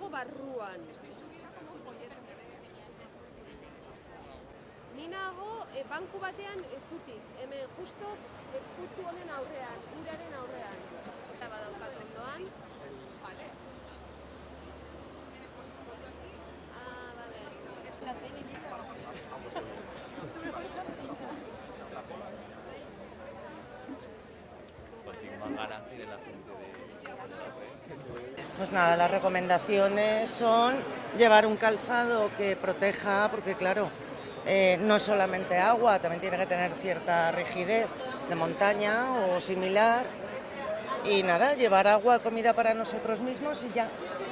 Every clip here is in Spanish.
dago barruan. Ni nago banku batean zutik, hemen justo putzu honen aurrean, uraren aurrean. Eta badaukat ondoan. Vale. Ah, vale. Pues nada, las recomendaciones son llevar un calzado que proteja, porque claro, no es solamente agua, también tiene que tener cierta rigidez de montaña o similar. Y nada, llevar agua, comida para nosotros mismos y ya.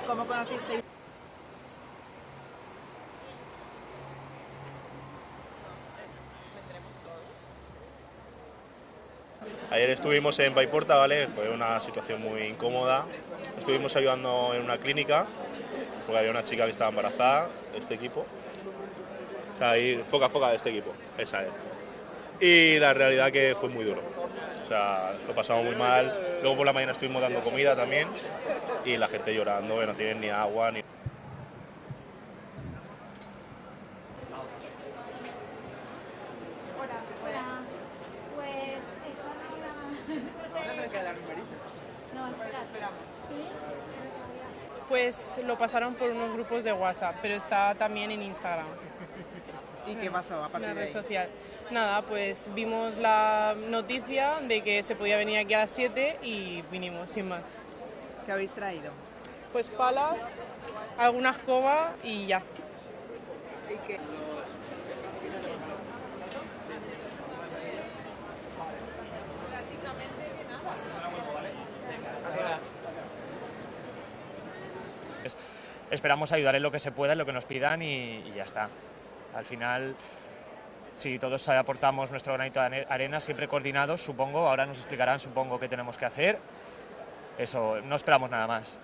¿Cómo conocisteis? Ayer estuvimos en Paiporta, ¿vale? Fue una situación muy incómoda. Estuvimos ayudando en una clínica, porque había una chica que estaba embarazada, de este equipo. Ahí, foca de este equipo, esa es. Y la realidad que fue muy duro. O sea, lo pasamos muy mal. Luego por la mañana estuvimos dando comida también y la gente llorando, que no tienen ni agua ni... Pues lo pasaron por unos grupos de WhatsApp, pero está también en Instagram. ¿Y qué pasó a partir Una de red ahí? social. Nada, pues vimos la noticia de que se podía venir aquí a las 7 y vinimos, sin más. ¿Qué habéis traído? Pues palas, alguna escoba y ya. ¿Y qué? Esperamos ayudar en lo que se pueda, en lo que nos pidan y ya está. Al final, si todos aportamos nuestro granito de arena, siempre coordinados, supongo, ahora nos explicarán, supongo, qué tenemos que hacer. Eso, no esperamos nada más.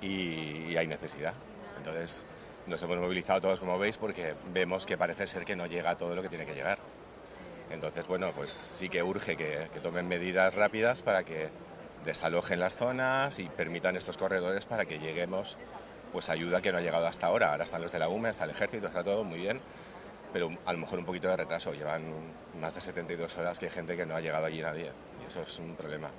Y hay necesidad. Entonces nos hemos movilizado todos, como veis, porque vemos que parece ser que no llega todo lo que tiene que llegar. Entonces, bueno, pues sí que urge que tomen medidas rápidas para que desalojen las zonas y permitan estos corredores para que lleguemos pues ayuda que no ha llegado hasta ahora. Ahora están los de la UME, está el ejército, está todo muy bien, pero a lo mejor un poquito de retraso. Llevan más de 72 horas que hay gente que no ha llegado allí nadie y eso es un problema.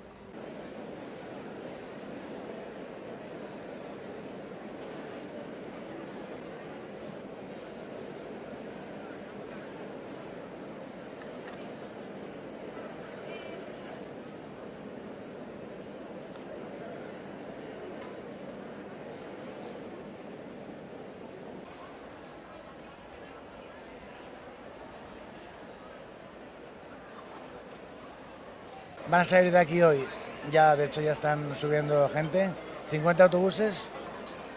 Van a salir de aquí hoy, ya de hecho ya están subiendo gente, 50 autobuses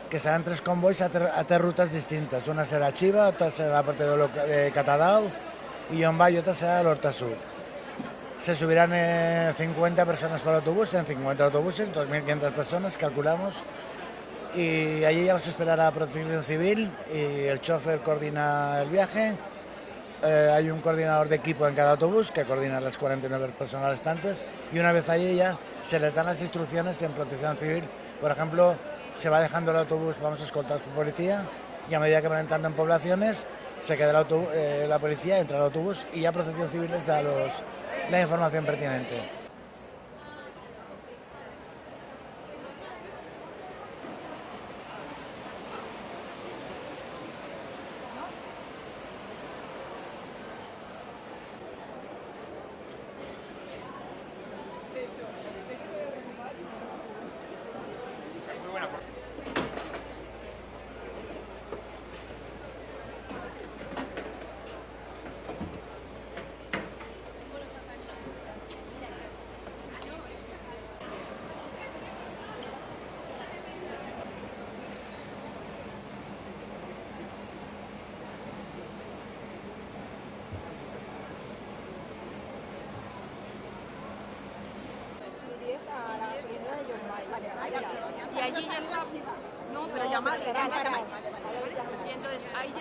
que serán 3 convoys a 3 rutas distintas. Una será Chiva, otra será la parte de Catadau y Llombay y otra será el Horta Sur. Se subirán 50 personas por autobús, en 50 autobuses, 2.500 personas calculamos. Y allí ya los esperará Protección Civil y el chofer coordina el viaje. Hay un coordinador de equipo en cada autobús que coordina las 49 personas restantes y una vez allí ya se les dan las instrucciones en Protección Civil. Por ejemplo, se va dejando el autobús, vamos escoltados por policía y a medida que van entrando en poblaciones se queda la policía, entra al autobús y ya Protección Civil les da la información pertinente. Y allí ya está. No, pero llamáis. Y entonces ahí ya